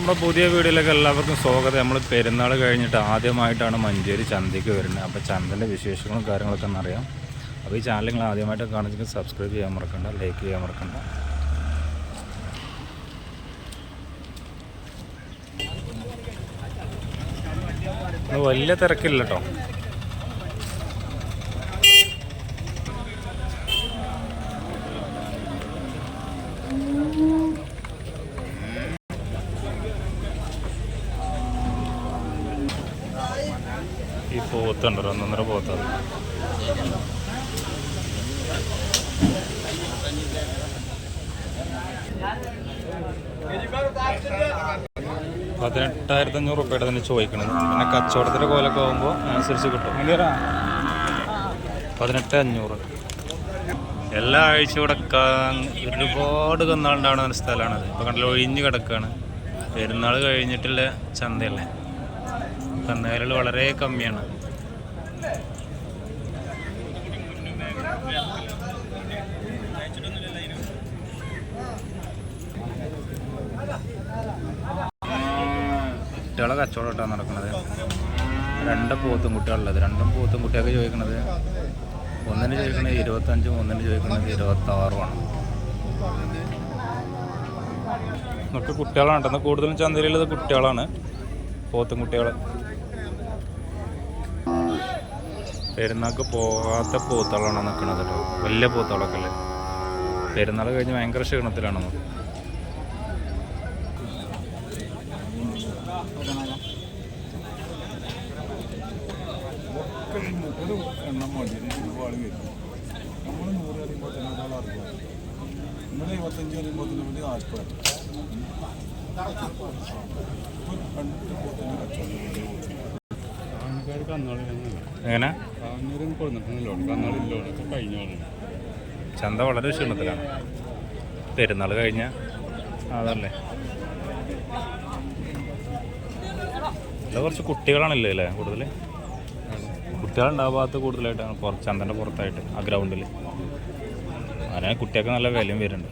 നമ്മുടെ പുതിയ വീഡിയോയിലേക്ക് എല്ലാവർക്കും സ്വാഗതം. നമ്മൾ പെരുന്നാൾ കഴിഞ്ഞിട്ട് ആദ്യമായിട്ടാണ് മഞ്ചേരി ചന്തയ്ക്ക് വരുന്നത്. അപ്പോൾ ചന്തൻ്റെ വിശേഷങ്ങളും കാര്യങ്ങളൊക്കെ ഒന്നറിയാം. അപ്പോൾ ഈ ചാനൽ നിങ്ങൾ ആദ്യമായിട്ട് കാണിച്ചിട്ട് സബ്സ്ക്രൈബ് ചെയ്യാൻ മറക്കണ്ട, ലൈക്ക് ചെയ്യാൻ മറക്കണ്ട. വലിയ തിരക്കില്ല കേട്ടോ. ഈ പോത്തുണ്ടോ, 1.5 പോത്താണ്. $18,500 തന്നെ ചോദിക്കണത്. പിന്നെ കച്ചവടത്തിൻ്റെ കോലൊക്കെ ആകുമ്പോൾ അനുസരിച്ച് കിട്ടും. 18,500. എല്ലാ ആഴ്ചയും ഇവിടെ ഒരുപാട് കന്നാളുണ്ടാവുന്ന സ്ഥലമാണത്. ഇപ്പോൾ കണ്ടല്ലോ, ഒഴിഞ്ഞ് കിടക്കുകയാണ്. പെരുന്നാൾ കഴിഞ്ഞിട്ടുള്ള ചന്തയല്ലേ, കന്നുകാലികൾ വളരെ കമ്മിയാണ്. കുട്ടികളെ കച്ചവടം ഇട്ടാണ് നടക്കുന്നത്. 2 പോത്തും കുട്ടികളുള്ളത്. 2 പോത്തും കുട്ടിയൊക്കെ ചോദിക്കുന്നത്, ഒന്നിന് ചോദിക്കുന്നത് 25, ഒന്നിന് ചോദിക്കുന്നത് 26. നമുക്ക് കുട്ടികളാണ് കേട്ടോ. കൂടുതലും ചന്തയിലുള്ളത് കുട്ടികളാണ്, പോത്തും കുട്ടികൾ. പെരുന്നാൾക്ക് പോകാത്ത പോത്തുകളാണ് നിൽക്കുന്നത് കേട്ടോ. വലിയ പോത്തുകളൊക്കെ അല്ലേ. പെരുന്നാൾ കഴിഞ്ഞ് ഭയങ്കര ക്ഷീണത്തിലാണ് നമുക്ക്. എങ്ങനെ ചന്ത വളരെ ക്ഷീണത്തിലാണ്. പെരുന്നാൾ കഴിഞ്ഞ അതല്ലേ. അല്ല, കുറച്ച് കുട്ടികളാണല്ലോ അല്ലേ കൂടുതൽ. കുട്ടികളുണ്ടാവാത്ത കൂടുതലായിട്ടാണ് ചന്തൻ്റെ പുറത്തായിട്ട് ആ ഗ്രൗണ്ടിൽ. അങ്ങനെ കുട്ടികൾക്ക് നല്ല വിലയും വരുന്നുണ്ട്.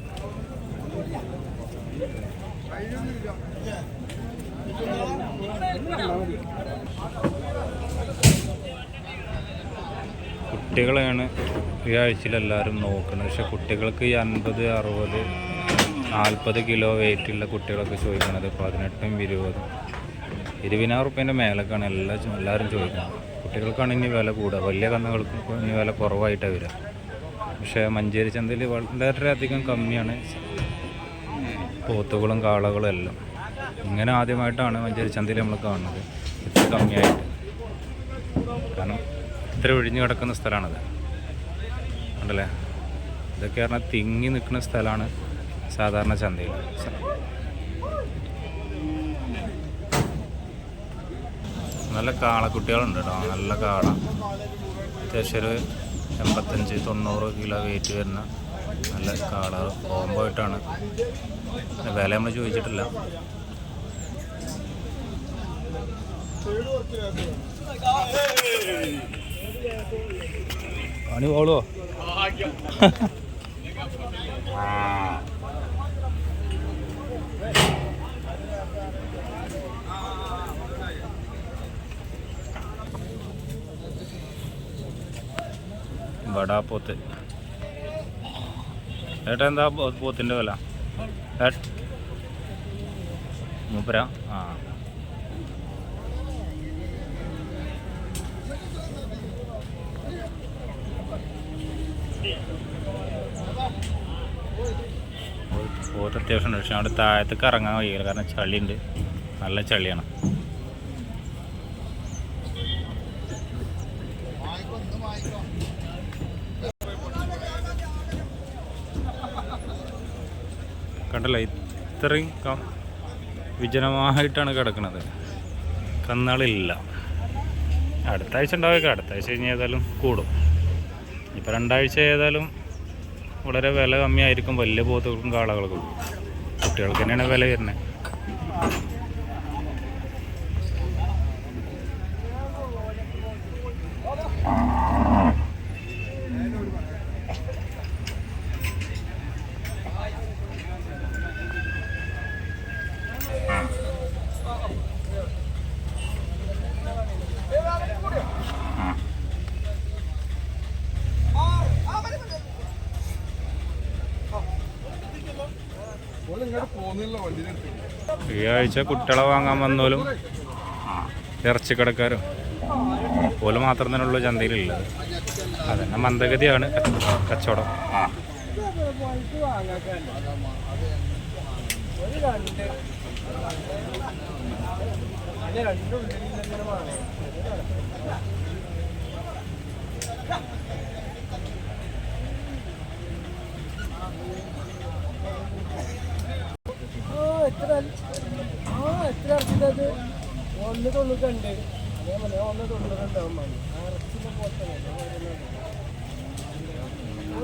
കുട്ടികളെയാണ് ഈ ആഴ്ചയിൽ എല്ലാവരും നോക്കുന്നത്. പക്ഷെ കുട്ടികൾക്ക് ഈ 50, 60, 40 കിലോ വെയിറ്റുള്ള കുട്ടികളൊക്കെ ചോദിക്കുന്നത് 18, 20. $20,000 മേലേക്കാണ് എല്ലാവരും ചോദിക്കുന്നത്. കുട്ടികൾക്കാണ് ഇനി വില കൂടുക, വലിയ കന്നുകൾക്ക് ഇനി വില കുറവായിട്ടാണ് വരിക. പക്ഷേ മഞ്ചേരി ചന്തയിൽ വളരെയധികം കമ്മിയാണ് പോത്തുകളും കാളകളും എല്ലാം. ഇങ്ങനെ ആദ്യമായിട്ടാണ് മഞ്ചേരി ചന്തയിൽ നമ്മൾ കാണുന്നത് ഇത്ര കമ്മിയായിട്ട്. കാരണം ഇത്ര ഒഴിഞ്ഞു കിടക്കുന്ന സ്ഥലമാണത്, ഉണ്ടല്ലേ. ഇതൊക്കെ പറഞ്ഞാൽ തിങ്ങി നിൽക്കുന്ന സ്ഥലമാണ് സാധാരണ ചന്തയിൽ. നല്ല കാളക്കുട്ടികളുണ്ട് കേട്ടോ. നല്ല കാള, അത്യാവശ്യം 85, 90 കിലോ വെയിറ്റ് വരുന്ന നല്ല കാള കോംബോ ആയിട്ടാണ്. വില നമ്മൾ ചോദിച്ചിട്ടില്ല. പണി പോളോ. ബടാപ്പോത്ത് ഏട്ടാ, എന്താ പോത്തിൻ്റെ വില? മൂപ്പര പോത്ത് അത്യാവശ്യം ഉണ്ട്. പക്ഷെ അവിടെ താഴത്തേക്ക് ഇറങ്ങാൻ കഴിയില്ല, കാരണം ചളിയുണ്ട്, നല്ല ചളിയാണ്. കണ്ടല്ലോ, ഇത്രയും വിജനമായിട്ടാണ് കിടക്കുന്നത്. കന്നാളില്ല. അടുത്ത ആഴ്ച ഉണ്ടാവുക. അടുത്ത ആഴ്ച കഴിഞ്ഞ് ഏതായാലും കൂടും. ഇപ്പോൾ 2 ആഴ്ച ഏതായാലും വളരെ വില കമ്മിയായിരിക്കും വലിയ പോത്തുകൾക്കും കാളകൾക്കും. കുട്ടികൾക്ക് തന്നെയാണ് വില വരുന്നത്. ഈ ആഴ്ച കുട്ടികളെ വാങ്ങാൻ വന്നോലും ഇറച്ചിക്കടക്കാരും പോലും മാത്രം തന്നെ ഉള്ളൂ ചന്തയിലുള്ളത്. അതന്നെ മന്ദഗതിയാണ് കച്ചവടം. എത്ര ഇറച്ചിട്ടത് 1.92 അതേപോലെ 1.92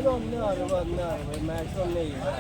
1.60 മാക്സ് 1.7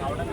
അവിടെ